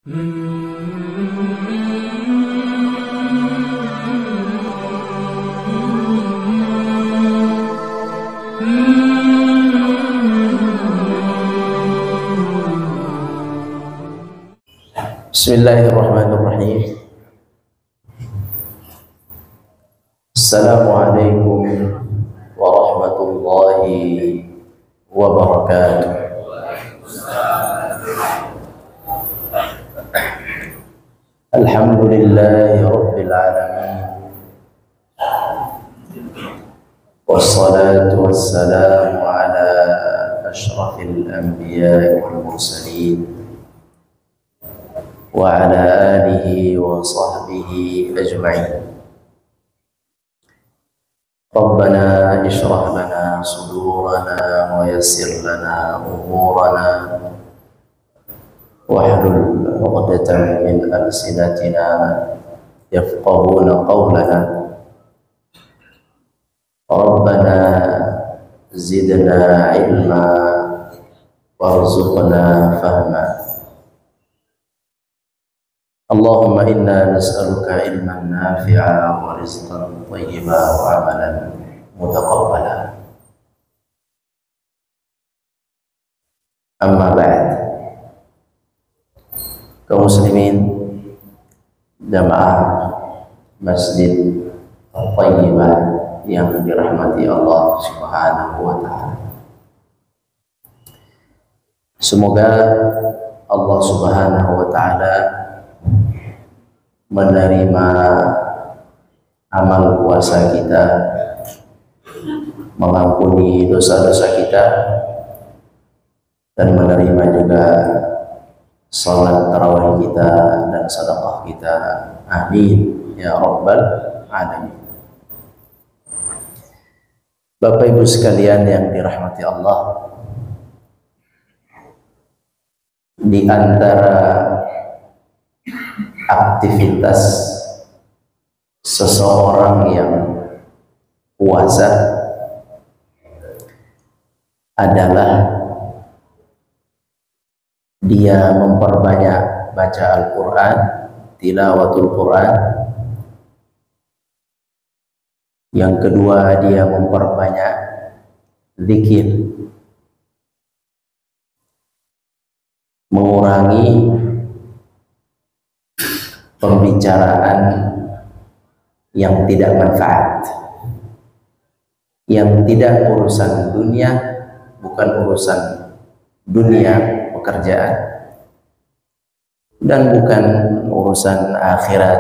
Bismillahirrahmanirrahim. Assalamualaikum warahmatullahi wabarakatuh. Alhamdulillahi rabbil alamin. Wassalatu wassalamu ala asyrafil anbiya'i wal mursalin wa ala alihi wa sahbihi ajma'in. Rabbana ishrah lana sudurana wa yassir lana umurana wahlul 'uqdatam min alsinatina yafqahuna qawlana. Rabbana zidna ilma warzuqna fahma. Allahumma inna nas'aluka ilman nafi'a wa rizqan thayyiba wa amalan mutaqabbala. Amma ba'd. Kaum muslimin jamaah Masjid Thayyibah yang dirahmati Allah Subhanahu wa taala. Semoga Allah Subhanahu wa taala menerima amal puasa kita, mengampuni dosa-dosa kita, dan menerima juga salat tarawih kita dan sedekah kita. Amin ya rabbal alamin. Bapak Ibu sekalian yang dirahmati Allah, di antara aktivitas seseorang yang puasa adalah dia memperbanyak baca Al-Quran, tilawatul Quran. Yang kedua, dia memperbanyak zikir, mengurangi pembicaraan yang tidak manfaat, yang tidak urusan dunia, bukan urusan dunia pekerjaan, dan bukan urusan akhirat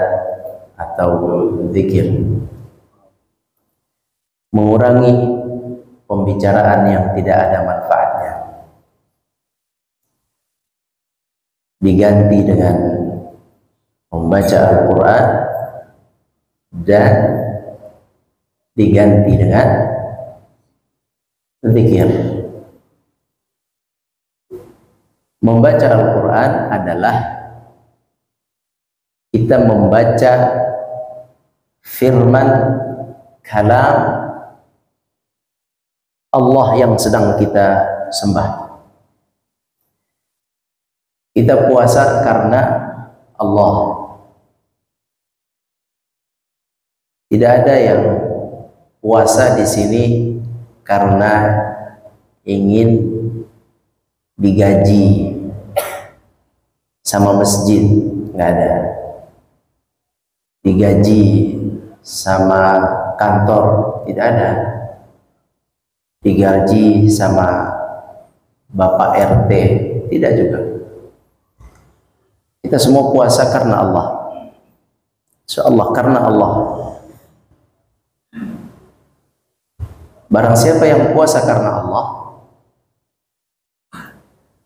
atau zikir. Mengurangi pembicaraan yang tidak ada manfaatnya, diganti dengan membaca Al-Quran dan diganti dengan zikir. Membaca Al-Quran adalah kita membaca firman kalam Allah yang sedang kita sembah. Kita puasa karena Allah. Tidak ada yang puasa di sini karena ingin digaji sama masjid, nggak ada. Digaji sama kantor, tidak ada. Digaji sama Bapak RT, tidak juga. Kita semua puasa karena Allah. Insyaallah karena Allah. Barang siapa yang puasa karena Allah,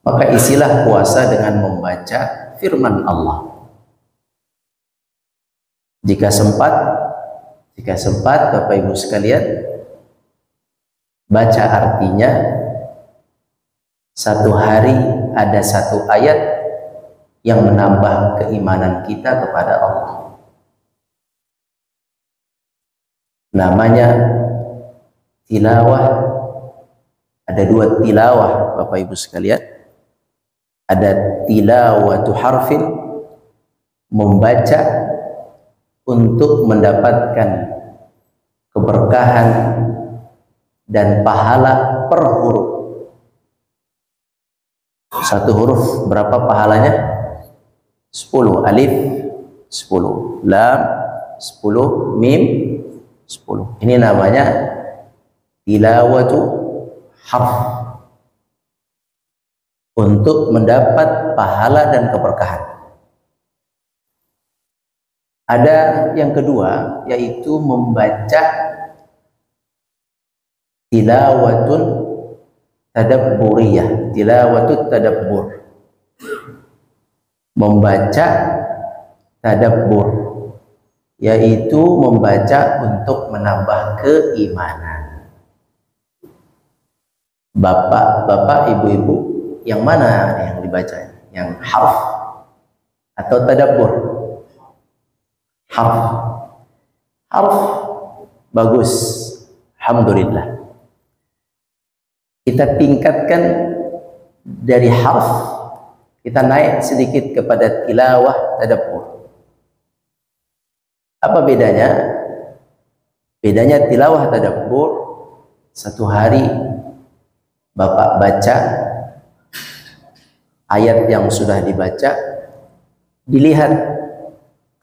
maka isilah puasa dengan membaca firman Allah. Jika sempat Bapak Ibu sekalian, baca artinya. Satu hari ada satu ayat yang menambah keimanan kita kepada Allah. Namanya tilawah. Ada dua tilawah Bapak Ibu sekalian. Ada tilawatu harfin membaca untuk mendapatkan keberkahan dan pahala per huruf. Satu huruf berapa pahalanya? 10. Alif 10, lam 10, mim 10. Ini namanya tilawatu harf, untuk mendapat pahala dan keberkahan. Ada yang kedua, yaitu membaca tilawatun tadabburiyah, tilawatut tadabbur, membaca tadabbur, yaitu membaca untuk menambah keimanan. Bapak-bapak, ibu-ibu, yang mana yang dibaca? Yang harf atau tadabbur? Harf. Harf bagus, alhamdulillah. Kita tingkatkan dari harf, kita naik sedikit kepada tilawah tadabbur. Apa bedanya? Bedanya tilawah tadabbur, satu hari Bapak baca ayat yang sudah dibaca, dilihat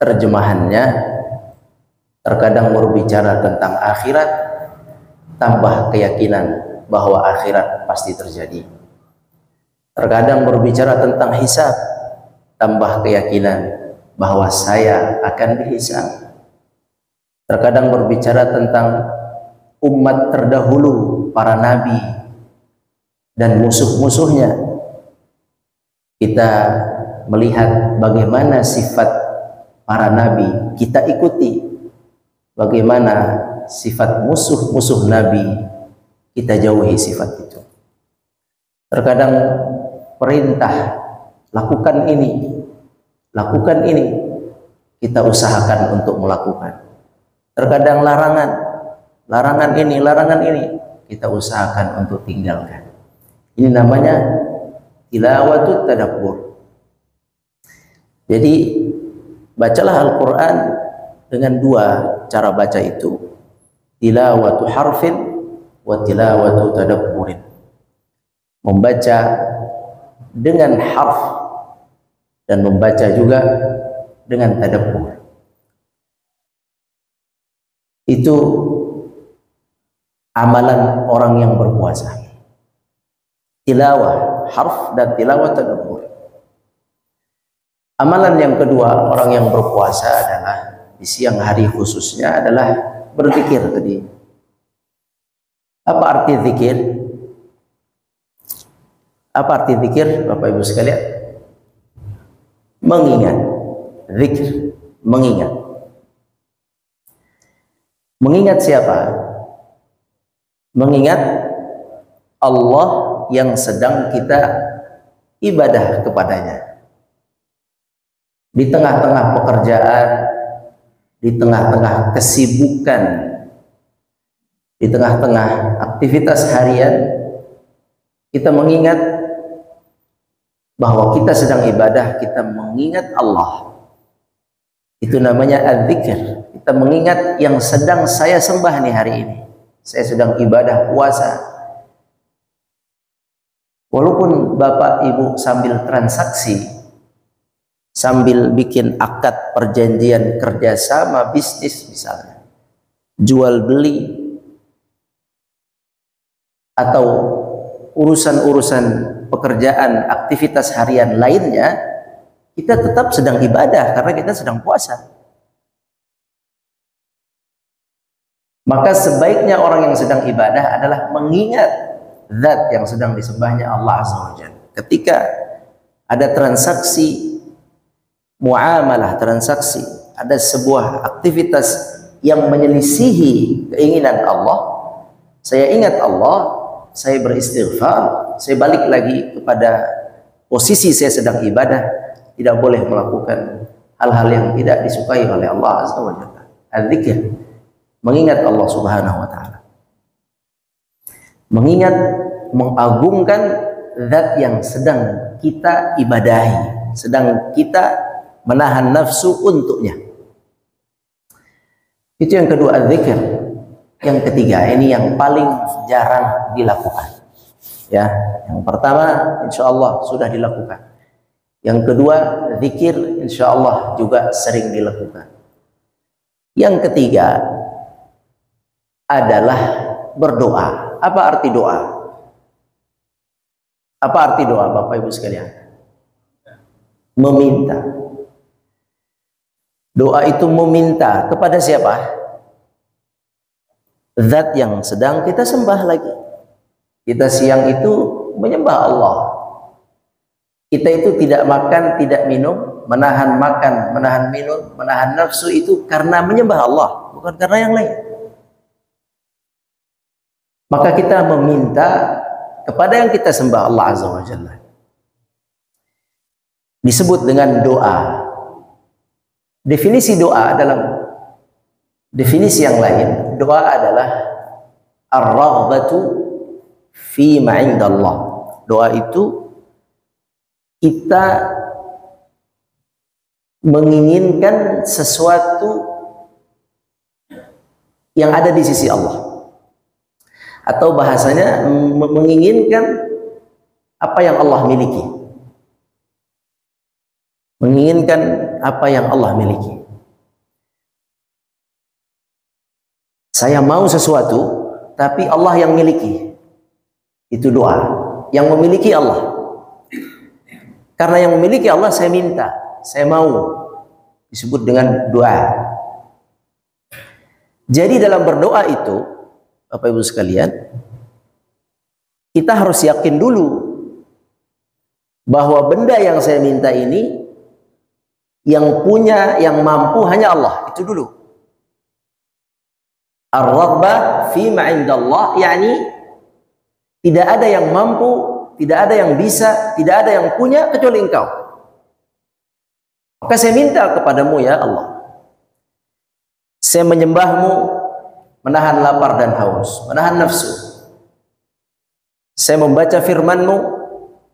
terjemahannya, terkadang berbicara tentang akhirat, tambah keyakinan bahwa akhirat pasti terjadi. Terkadang berbicara tentang hisab, tambah keyakinan bahwa saya akan dihisab. Terkadang berbicara tentang umat terdahulu, para nabi dan musuh-musuhnya. Kita melihat bagaimana sifat para nabi, kita ikuti. Bagaimana sifat musuh-musuh nabi, kita jauhi sifat itu. Terkadang perintah, lakukan ini, kita usahakan untuk melakukan. Terkadang larangan ini, kita usahakan untuk tinggalkan. Ini namanya tilawatut tadabbur. Jadi bacalah Al-Quran dengan dua cara baca itu, tilawatu harfin wa tilawatu tadabburin. Membaca dengan harf dan membaca juga dengan tadabbur. Itu amalan orang yang berpuasa. Tilawah harf dan tilawah tadabbur. Amalan yang kedua orang yang berpuasa adalah di siang hari khususnya adalah berzikir tadi. Apa arti zikir? Apa arti zikir, Bapak Ibu sekalian? Mengingat. Zikir, mengingat. Mengingat siapa? Mengingat Allah yang sedang kita ibadah kepadanya. Di tengah-tengah pekerjaan, di tengah-tengah kesibukan, di tengah-tengah aktivitas harian, kita mengingat bahwa kita sedang ibadah, kita mengingat Allah. Itu namanya adzikir. Kita mengingat yang sedang saya sembah nih hari ini. Saya sedang ibadah puasa. Walaupun Bapak Ibu sambil transaksi, sambil bikin akad perjanjian kerjasama bisnis misalnya, jual beli, atau urusan-urusan pekerjaan, aktivitas harian lainnya, kita tetap sedang ibadah karena kita sedang puasa. Maka sebaiknya orang yang sedang ibadah adalah mengingat zat yang sedang disembahnya Allah Azza wa Jalla. Ketika ada transaksi muamalah, transaksi, ada sebuah aktivitas yang menyelisihi keinginan Allah, saya ingat Allah, saya beristighfar, saya balik lagi kepada posisi saya sedang ibadah, tidak boleh melakukan hal-hal yang tidak disukai oleh Allah Azza wa Jalla. Al-dzikir, mengingat Allah Subhanahu wa taala. Mengingat, mengagungkan zat yang sedang kita ibadahi, sedang kita menahan nafsu untuknya. Itu yang kedua, zikir. Yang ketiga, ini yang paling jarang dilakukan. Ya, yang pertama insya Allah sudah dilakukan. Yang kedua, zikir insya Allah juga sering dilakukan. Yang ketiga adalah berdoa. Apa arti doa? Apa arti doa, Bapak Ibu sekalian? Meminta. Doa itu meminta kepada siapa? Zat yang sedang kita sembah lagi. Kita siang itu menyembah Allah. Kita itu tidak makan, tidak minum, menahan makan, menahan minum, menahan nafsu itu karena menyembah Allah, bukan karena yang lain. Maka kita meminta kepada yang kita sembah, Allah Azza wa Jalla. Disebut dengan doa. Definisi doa dalam definisi yang lain, doa adalah ar-raghbatu fi ma 'indallah. Doa itu kita menginginkan sesuatu yang ada di sisi Allah, atau bahasanya menginginkan apa yang Allah miliki. Menginginkan apa yang Allah miliki. Saya mau sesuatu, tapi Allah yang miliki. Itu doa. Yang memiliki Allah. Karena yang memiliki Allah, saya minta, saya mau. Disebut dengan doa. Jadi dalam berdoa itu, Bapak Ibu sekalian, kita harus yakin dulu bahwa benda yang saya minta ini, yang punya, yang mampu hanya Allah. Itu dulu. Ar-raghbah fi ma 'indallah, yakni tidak ada yang mampu, tidak ada yang bisa, tidak ada yang punya kecuali Engkau. Maka saya minta kepadamu ya Allah. Saya menyembahmu, menahan lapar dan haus, menahan nafsu. Saya membaca firman-Mu,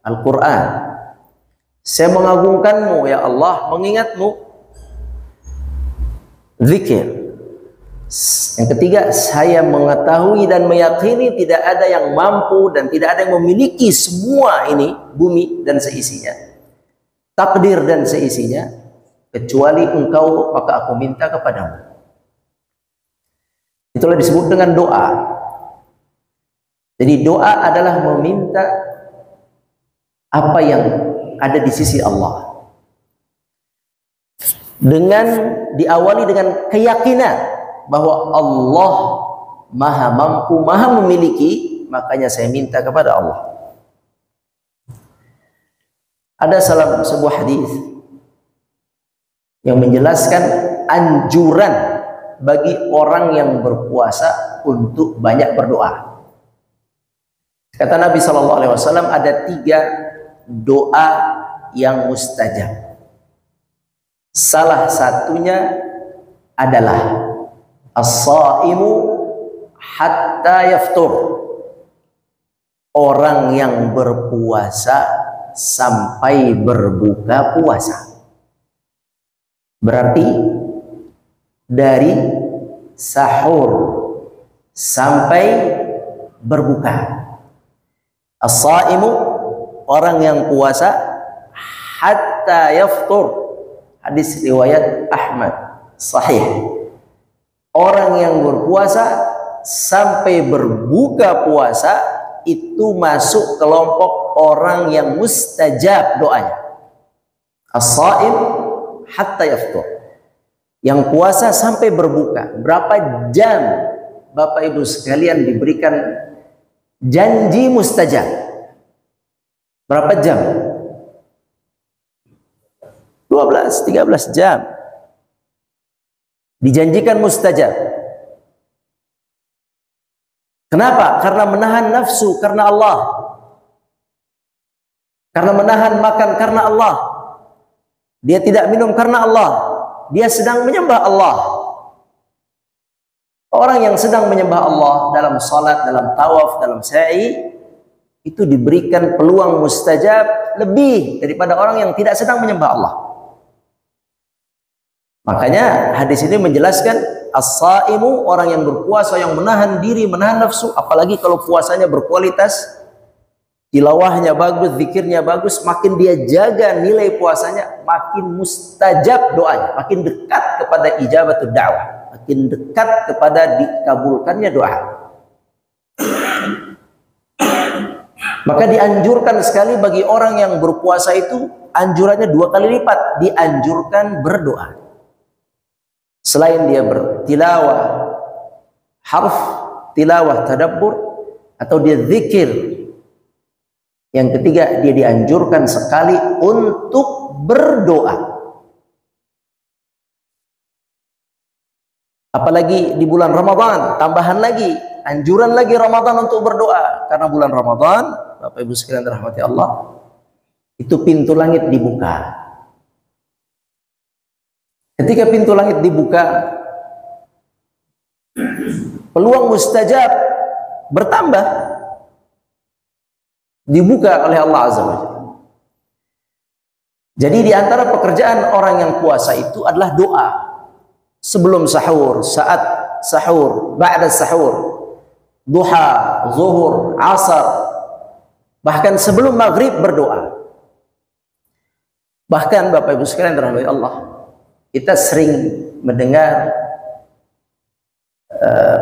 Al-Quran. Saya mengagungkanmu ya Allah, mengingatmu. Zikir. Yang ketiga, saya mengetahui dan meyakini tidak ada yang mampu dan tidak ada yang memiliki semua ini, bumi dan seisinya, takdir dan seisinya, kecuali Engkau, maka aku minta kepadamu. Itulah disebut dengan doa. Jadi doa adalah meminta apa yang ada di sisi Allah, dengan diawali dengan keyakinan bahwa Allah maha mampu, maha memiliki, makanya saya minta kepada Allah. Ada sebuah hadis yang menjelaskan anjuran bagi orang yang berpuasa untuk banyak berdoa. Kata Nabi SAW, ada 3 doa yang mustajab. Salah satunya adalah as-shaimu hatta yaftur. Orang yang berpuasa sampai berbuka puasa. Berarti dari sahur sampai berbuka. As-shaimu, orang yang puasa, hatta yaftur. Hadis riwayat Ahmad, sahih. Orang yang berpuasa sampai berbuka puasa itu masuk kelompok orang yang mustajab doanya. As-shaim hatta yaftur. Yang puasa sampai berbuka. Berapa jam Bapak Ibu sekalian diberikan janji mustajab? Berapa jam? 12, 13 jam. Dijanjikan mustajab. Kenapa? Karena menahan nafsu karena Allah. Karena menahan makan karena Allah. Dia tidak minum karena Allah. Dia sedang menyembah Allah. Orang yang sedang menyembah Allah dalam salat, dalam tawaf, dalam sa'i, itu diberikan peluang mustajab lebih daripada orang yang tidak sedang menyembah Allah. Makanya hadis ini menjelaskan as-saimu, orang yang berpuasa yang menahan diri, menahan nafsu, apalagi kalau puasanya berkualitas, tilawahnya bagus, zikirnya bagus, makin dia jaga nilai puasanya, makin mustajab doanya, makin dekat kepada ijabatul da'wah, makin dekat kepada dikabulkannya doa. Maka dianjurkan sekali bagi orang yang berpuasa itu, anjurannya 2 kali lipat, dianjurkan berdoa. Selain dia bertilawah, harf tilawah tadabbur, atau dia zikir, yang ketiga dia dianjurkan sekali untuk berdoa. Apalagi di bulan Ramadan, tambahan lagi, anjuran lagi Ramadan untuk berdoa. Karena bulan Ramadan, Bapak Ibu sekalian dirahmati Allah, itu pintu langit dibuka. Ketika pintu langit dibuka, peluang mustajab bertambah, dibuka oleh Allah Azza wa Jalla. Jadi di antara pekerjaan orang yang puasa itu adalah doa. Sebelum sahur, saat sahur, ba'da sahur, duha, zuhur, asar, bahkan sebelum maghrib berdoa. Bahkan Bapak Ibu sekalian dirahmati Allah, kita sering mendengar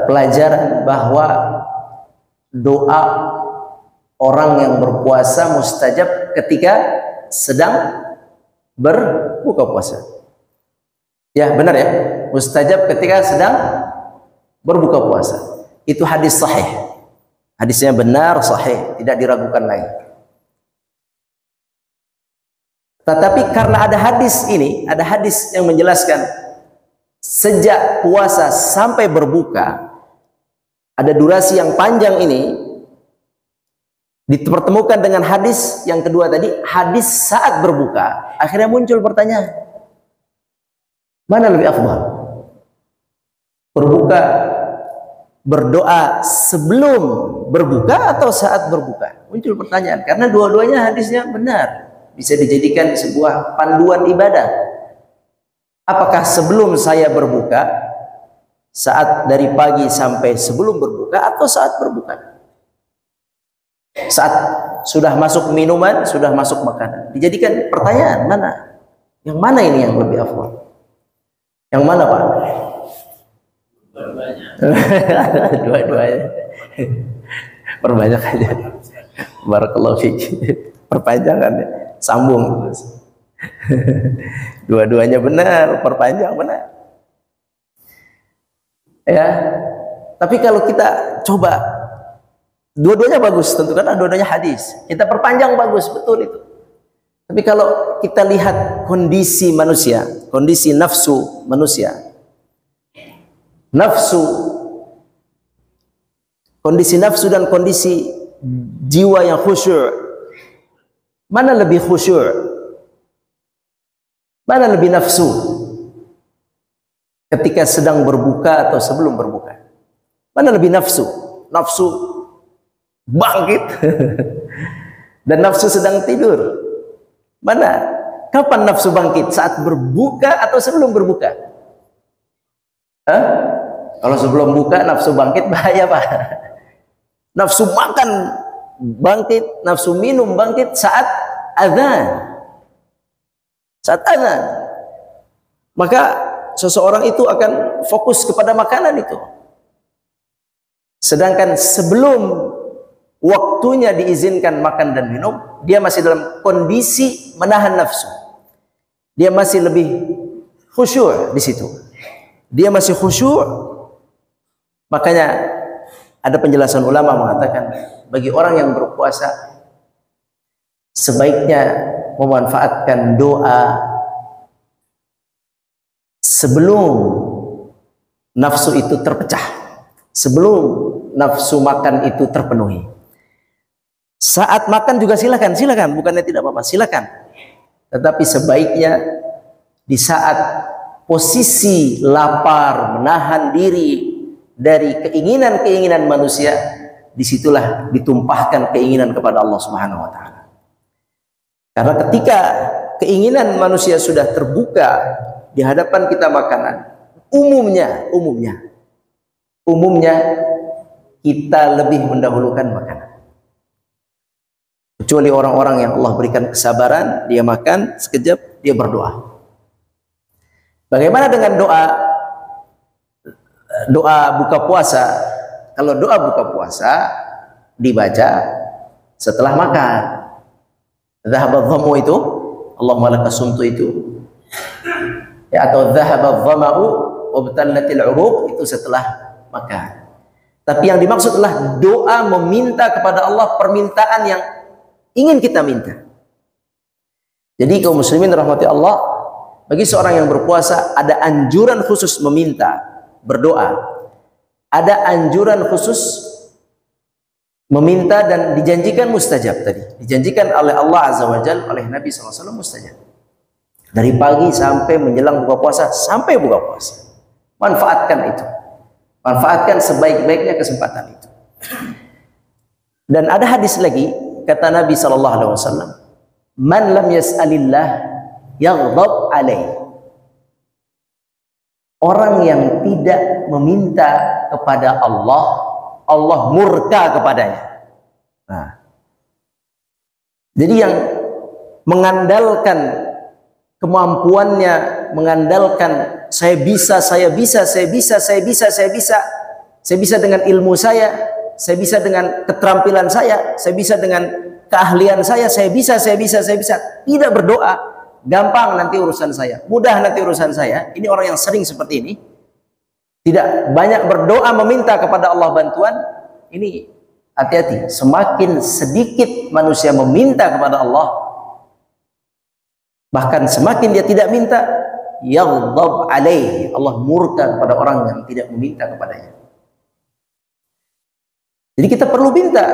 pelajaran bahwa doa orang yang berpuasa mustajab ketika sedang berbuka puasa. Ya, benar ya, mustajab ketika sedang berbuka puasa. Itu hadis sahih. Hadisnya benar, sahih, tidak diragukan lagi. Tetapi karena ada hadis ini, ada hadis yang menjelaskan sejak puasa sampai berbuka, ada durasi yang panjang ini, dipertemukan dengan hadis yang kedua tadi, hadis saat berbuka. Akhirnya muncul pertanyaan, mana lebih afdal? Berbuka, berdoa sebelum berbuka atau saat berbuka? Muncul pertanyaan, karena dua-duanya hadisnya benar, bisa dijadikan sebuah panduan ibadah. Apakah sebelum saya berbuka, saat dari pagi sampai sebelum berbuka, atau saat berbuka? Saat sudah masuk minuman, sudah masuk makanan. Dijadikan pertanyaan, mana? Yang mana ini yang lebih afdal? Yang mana, Pak? Dua-duanya. Perbanyak aja. Barakallahu fiik. Perpanjangannya, sambung terus. Dua-duanya benar, perpanjang benar. Ya. Tapi kalau kita coba, dua-duanya bagus, tentu kan dua-duanya hadis. Kita perpanjang bagus, betul itu. Tapi kalau kita lihat kondisi manusia, kondisi nafsu manusia, kondisi nafsu dan kondisi jiwa yang khusyuk, mana lebih khusyuk? Mana lebih nafsu? Ketika sedang berbuka atau sebelum berbuka? Mana lebih nafsu? Nafsu bangkit dan nafsu sedang tidur. Mana? Kapan nafsu bangkit? Saat berbuka atau sebelum berbuka? Hah? Kalau sebelum buka nafsu bangkit bahaya, Pak. Nafsu makan bangkit, nafsu minum bangkit saat azan. Saat azan. Maka seseorang itu akan fokus kepada makanan itu. Sedangkan sebelum waktunya diizinkan makan dan minum, dia masih dalam kondisi menahan nafsu. Dia masih lebih khusyuk di situ. Dia masih khusyuk. Makanya ada penjelasan ulama mengatakan, bagi orang yang berpuasa sebaiknya memanfaatkan doa sebelum nafsu itu terpecah, sebelum nafsu makan itu terpenuhi. Saat makan juga silakan, bukannya tidak apa-apa, silakan. Tetapi sebaiknya di saat posisi lapar, menahan diri dari keinginan-keinginan manusia, disitulah ditumpahkan keinginan kepada Allah Subhanahu wa Ta'ala. Karena ketika keinginan manusia sudah terbuka, di hadapan kita makanan, umumnya kita lebih mendahulukan makanan. Kecuali orang-orang yang Allah berikan kesabaran, dia makan sekejap, dia berdoa. Bagaimana dengan doa buka puasa? Kalau doa buka puasa dibaca setelah makan. Dhahaba dhammu itu, Allahumma laka sumtu itu, ya, atau dhahaba dhama'u wabtallatil uruq, itu setelah makan. Tapi yang dimaksud adalah doa meminta kepada Allah permintaan yang ingin kita minta. Jadi kaum muslimin rahmati Allah, bagi seorang yang berpuasa ada anjuran khusus meminta, berdoa. Ada anjuran khusus meminta dan dijanjikan mustajab tadi. Dijanjikan oleh Allah Azza wa Jalla, oleh Nabi SAW mustajab. Dari pagi sampai menjelang buka puasa, sampai buka puasa. Manfaatkan itu. Manfaatkan sebaik-baiknya kesempatan itu. Dan ada hadis lagi, kata Nabi SAW, man lam yas'alillah yaghdab alaih. Orang yang tidak meminta kepada Allah, Allah murka kepadanya. Nah, jadi yang mengandalkan kemampuannya, mengandalkan saya bisa dengan ilmu saya bisa dengan keterampilan saya bisa dengan keahlian saya bisa. Tidak berdoa, gampang nanti urusan saya, mudah nanti urusan saya. Ini orang yang sering seperti ini. Tidak banyak berdoa meminta kepada Allah bantuan. Ini hati-hati, semakin sedikit manusia meminta kepada Allah, bahkan semakin dia tidak minta, yaghdab alaih, Allah murka kepada orang yang tidak meminta kepadanya. Jadi kita perlu minta.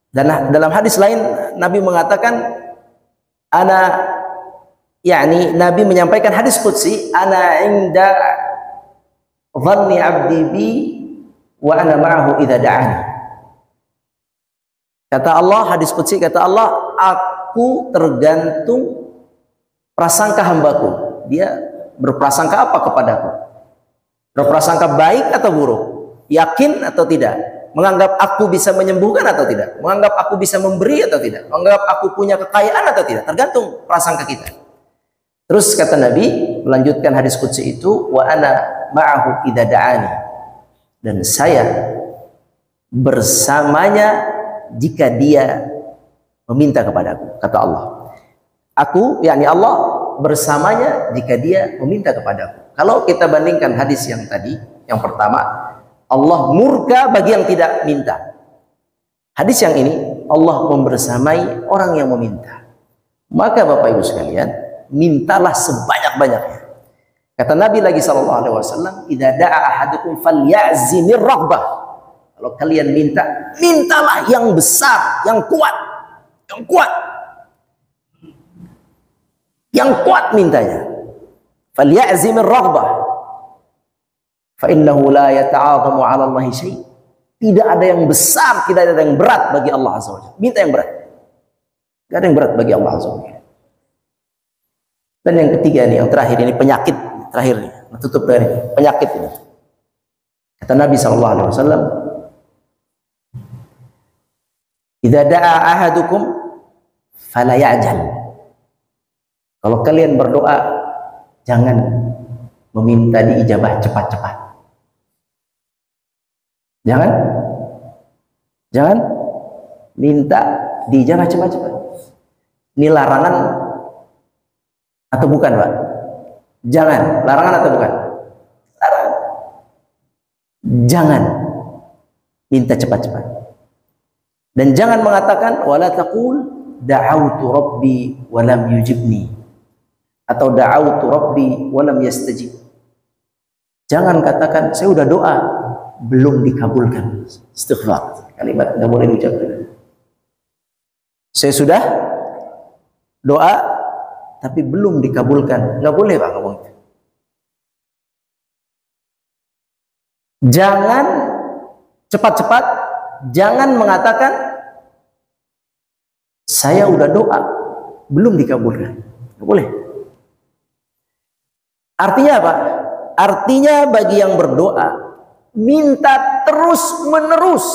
Dan dalam hadis lain Nabi mengatakan, Nabi menyampaikan hadis qudsi, ana inda dhanni abdi bi wa ana ma'ahu idza da'ani. Kata Allah, hadis qudsi, kata Allah, aku tergantung prasangka hambaku. Dia berprasangka apa kepadaku? Berprasangka baik atau buruk? Yakin atau tidak? Menganggap aku bisa menyembuhkan atau tidak? Menganggap aku bisa memberi atau tidak? Menganggap aku punya kekayaan atau tidak? Tergantung prasangka kita. Terus kata Nabi, melanjutkan hadis qudsi itu, wa ana ma'ahu idza da'ani, dan saya bersamanya jika dia meminta kepadaku. Kata Allah, aku, yakni Allah, bersamanya jika dia meminta kepadaku. Kalau kita bandingkan hadis yang tadi, yang pertama, Allah murka bagi yang tidak minta. Hadis yang ini, Allah membersamai orang yang meminta. Maka Bapak Ibu sekalian, mintalah sebanyak-banyaknya. Kata Nabi lagi SAW, idza da'a ahadukum falyazimir raghbah. Kalau kalian minta, mintalah yang besar, yang kuat, yang kuat mintanya. Falyazimir raghbah, fa innahu la yata'adhamu 'ala Allahi syai'. Tidak ada yang besar, tidak ada yang berat bagi Allah Azza wa Jalla. Minta yang berat. Tidak ada yang berat bagi Allah Azza wa Jalla. Dan yang ketiga ini, yang terakhir ini, penyakit terakhir ini, tutup dari penyakit ini. Kata Nabi SAW, idza da'a ahadukum fala ya'jal. Kalau kalian berdoa, jangan meminta diijabah cepat-cepat. Jangan minta diijabah cepat-cepat. Ini larangan atau bukan, Pak? Jangan, larangan atau bukan? Larangan. Jangan minta cepat-cepat. Dan jangan mengatakan wala taqul da'autu rabbi wa lam yujibni, atau da'autu rabbi wa lam yastajib. Jangan katakan saya udah doa belum dikabulkan. Istighfar. Kalimat enggak boleh diucapkan. Saya sudah doa tapi belum dikabulkan. Nggak boleh, Pak, ngomong itu. Jangan cepat-cepat, jangan mengatakan saya udah doa belum dikabulkan. Nggak boleh. Artinya apa? Artinya bagi yang berdoa, minta terus menerus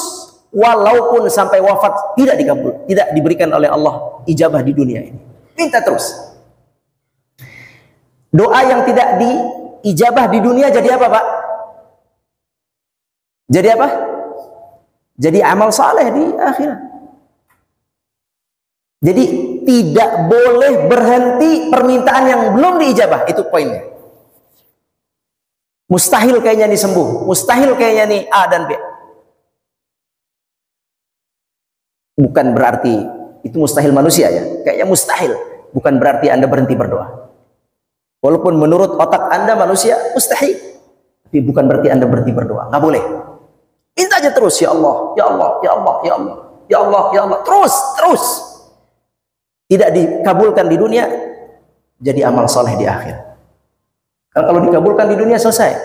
walaupun sampai wafat tidak dikabul, tidak diberikan oleh Allah ijabah di dunia ini. Minta terus. Doa yang tidak diijabah di dunia jadi apa, Pak? Jadi apa? Jadi amal saleh di akhirat. Jadi tidak boleh berhenti permintaan yang belum diijabah, itu poinnya. Mustahil kayaknya nih sembuh, mustahil kayaknya nih A dan B. Bukan berarti itu mustahil manusia ya, kayaknya mustahil. Bukan berarti Anda berhenti berdoa. Walaupun menurut otak Anda manusia mustahil, tapi bukan berarti Anda berhenti berdoa. Nggak boleh. Minta aja terus, ya Allah, ya Allah, ya Allah, ya Allah, ya Allah, ya Allah, terus. Tidak dikabulkan di dunia, jadi amal soleh di akhir. Kalau dikabulkan di dunia selesai.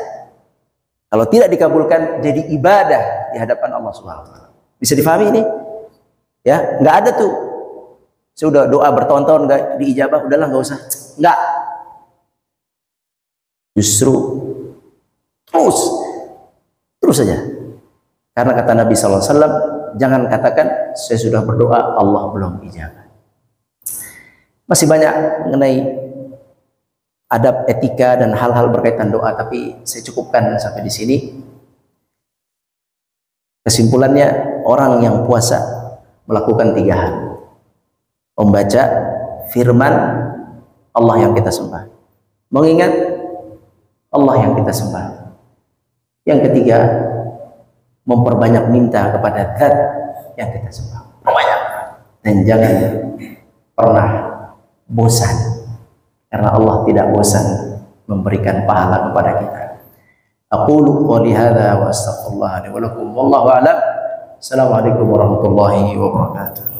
Kalau tidak dikabulkan jadi ibadah di hadapan Allah Subhanahu wa taala. Bisa difahami ini? Ya, nggak ada tuh. Sudah doa bertahun-tahun nggak diijabah, udahlah nggak usah. Nggak. Justru terus saja. Karena kata Nabi sallallahu alaihi wasallam, jangan katakan saya sudah berdoa Allah belum ijabah. Masih banyak mengenai adab, etika dan hal-hal berkaitan doa, tapi saya cukupkan sampai di sini. Kesimpulannya, orang yang puasa melakukan 3 hal. Membaca firman Allah yang kita sembah, mengingat Allah yang kita sembah. Yang ketiga, memperbanyak minta kepada Zat yang kita sembah. Perbanyak. Dan jangan pernah bosan, karena Allah tidak bosan memberikan pahala kepada kita. Aqulu qouli hadza wa astaghfirullah li wa lakum wallahu a'lam. Assalamualaikum warahmatullahi wabarakatuh.